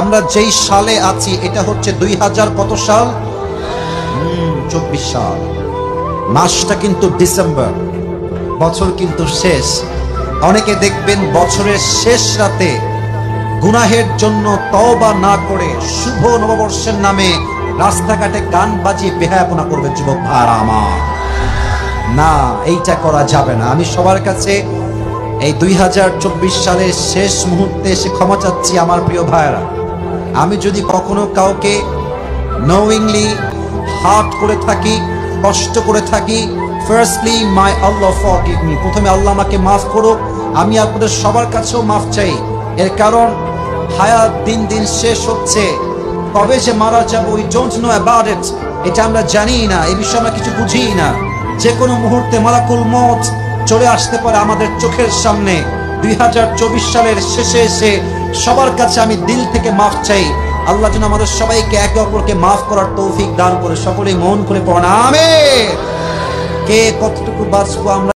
আমরা যেই সালে আছি এটা হচ্ছে 2000 কত সাল? 24 সাল। মাসটা কিন্তু ডিসেম্বর, বছর কিন্তু শেষ। অনেকে দেখবেন বছরের শেষ রাতে গুনাহের জন্য তওবা না করে শুভ নববর্ষের নামে রাস্তাঘাটে গান বাজিয়ে বেহায়াপনা করবে। যুবক ভাইরা আমার, না, এইটা করা যাবে না। আমি সবার কাছে এই 2024 সালের শেষ মুহূর্তে এসে ক্ষমা চাচ্ছি আমার প্রিয় ভাইরা। আমি যদি কখনো কাউকে নোয়িংলি হার্ট করে থাকি, কষ্ট করে থাকি, ফার্স্টলি মাই আল্লাহ ফরগিভ মি, প্রথমে আল্লাহ আমাকে মাফ করুক। আমি আপনাদের সবার কাছেও মাফ চাই। এর কারণ হায়াত দিন দিন শেষ হচ্ছে, কবে যে মারা যাবো we don't know about it, এটা আমরা জানি না, এই বিষয়ে আমরা কিছু বুঝি না। যে কোনো মুহূর্তে মালাকুল মউত চলে আসতে পারে আমাদের চোখের সামনে। 2024 সালের শেষে এসে সবার কাছে আমি দিল থেকে মাফ চাই। আল্লাহ যেন আমাদের সবাইকে একে অপরকে মাফ করার তৌফিক দান করে। সকলেই মন খুলে পড়েন আমিন। কে কতটুকু বাঁচবো আমরা